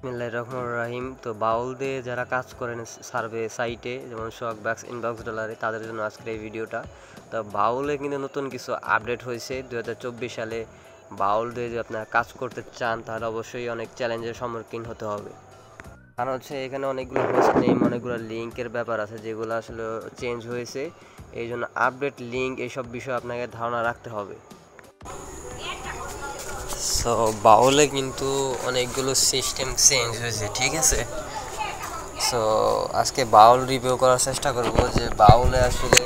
বিসমিল্লাহির রহমানির রহিম। তো বাউল দিয়ে যারা কাজ করেন সার্ভে সাইটে, যেমন শকব্যাক্স, ইনবক্স ডলারে, তাদের জন্য আজকের এই ভিডিওটা। তো বাউলে কিন্তু নতুন কিছু আপডেট হয়েছে 2024 সালে। বাউল দিয়ে যদি আপনারা কাজ করতে চান তাহলে অবশ্যই অনেক চ্যালেঞ্জের সম্মুখীন হতে হবে। কারণ হচ্ছে এখানে অনেকগুলো হোস্ট নেম, অনেকগুলো লিঙ্কের ব্যাপার আছে যেগুলো আসলে চেঞ্জ হয়েছে। এই জন্য আপডেট লিঙ্ক এইসব বিষয়ে আপনাকে ধারণা রাখতে হবে। সো বাউলে কিন্তু অনেকগুলো সিস্টেম চেঞ্জ হয়েছে, ঠিক আছে। সো আজকে বাউল রিভিউ করার চেষ্টা করব যে বাউলে আসলে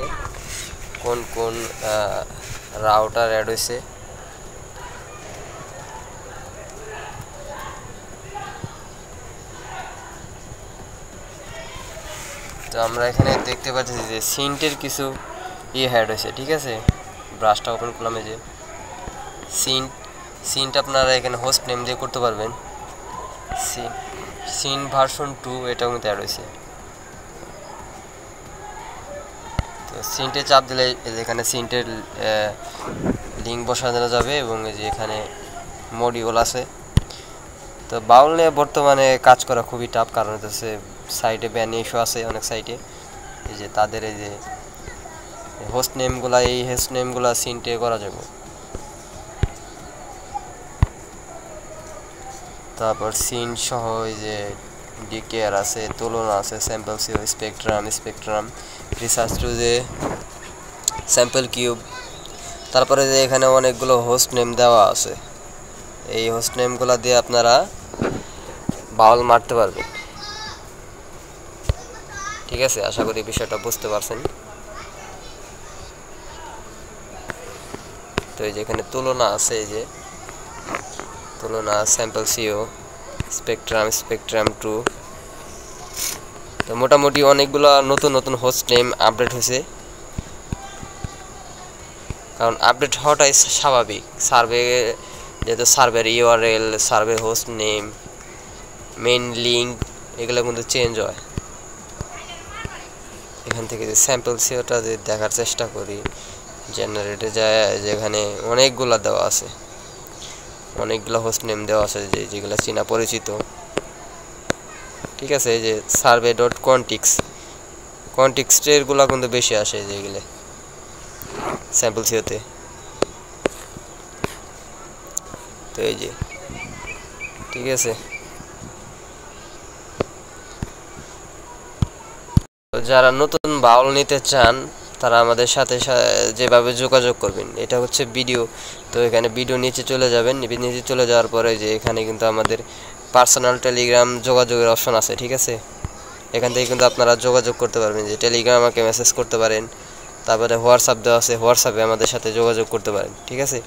কোন কোন রাউটার অ্যাড হয়েছে। তো আমরা এখানে দেখতে পাচ্ছি যে সিন্টের কিছু অ্যাড হয়েছে, ঠিক আছে। ব্রাশটা ওপেন করলাম, এই যে সিন্ট আপনারা এখানে হোস্ট নেম দিয়ে করতে পারবেন। সিন ভার্সন 2 এটাও কিন্তু অ্যাড হয়েছে। তো সিন্টে চাপ দিলে এখানে সিন্টের লিঙ্ক বসানো যাবে এবং এই যে এখানে মডিউল আছে। তো বাউল নিয়ে বর্তমানে কাজ করা খুবই টাফ, কারণ হচ্ছে সাইটে ব্যান ইস্যু আছে অনেক সাইটে। এই যে তাদের এই যে হোস্ট নেমগুলা, এই হোস্ট নেমগুলা সিন্টে করা যাবে। তারপর সিন সহ এই যে ডিকেয়ার আছে, তুলনা আছে, স্যাম্পল সিও, স্পেকট্রাম, রিসার্চ টু যে স্যাম্পল কিউব। তারপরে যে এখানে অনেকগুলো হোস্ট নেম দেওয়া আছে, এই হোস্ট নেমগুলো দিয়ে আপনারা বাউল মারতে পারবেন, ঠিক আছে। আশা করি বিষয়টা বুঝতে পারছেন। তো এই যে এখানে তুলনা আছে, এই যে তুলনা, স্যাম্পল সিও, স্পেকট্রাম 2। তো মোটামুটি অনেকগুলো নতুন নতুন হোস্ট নেম আপডেট হয়েছে, কারণ আপডেট হওয়াটাই স্বাভাবিক। সার্ভে যেহেতু সার্ভের URL, survey host name, main link এগুলো কিন্তু চেঞ্জ হয়। এখান থেকে যে স্যাম্পল সিওটা যদি দেখার চেষ্টা করি, জেনারেটে যায়, যেখানে অনেকগুলো দেওয়া আছে, অনেকগুলো হোস্ট নেম দেওয়া আছে যেগুলো চীনা পরিচিত, ঠিক আছে। এই যে survey.context এরগুলো কিন্তু বেশি আসে যেগুলো স্যাম্পল সিওতে। তো এই যে, ঠিক আছে। যারা নতুন বাউল নিতে চান তারা আমাদের সাথে যেভাবে যোগাযোগ করবেন, এটা হচ্ছে ভিডিও। তো এখানে ভিডিও নিচে চলে যাবেন, নিচে চলে যাওয়ার পরে যে এখানে কিন্তু আমাদের পার্সোনাল টেলিগ্রাম যোগাযোগের অপশন আছে, ঠিক আছে। এখান থেকে কিন্তু আপনারা যোগাযোগ করতে পারবেন, যে টেলিগ্রাম আমাকে মেসেজ করতে পারেন। তারপরে হোয়াটসঅ্যাপ দেওয়া আছে, হোয়াটসঅ্যাপে আমাদের সাথে যোগাযোগ করতে পারেন, ঠিক আছে।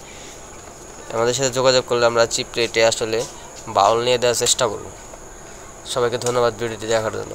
আমাদের সাথে যোগাযোগ করলে আমরা চিপ রেটে আসলে বাউল নিয়ে দেওয়ার চেষ্টা করব। সবাইকে ধন্যবাদ ভিডিওটি দেখার জন্য।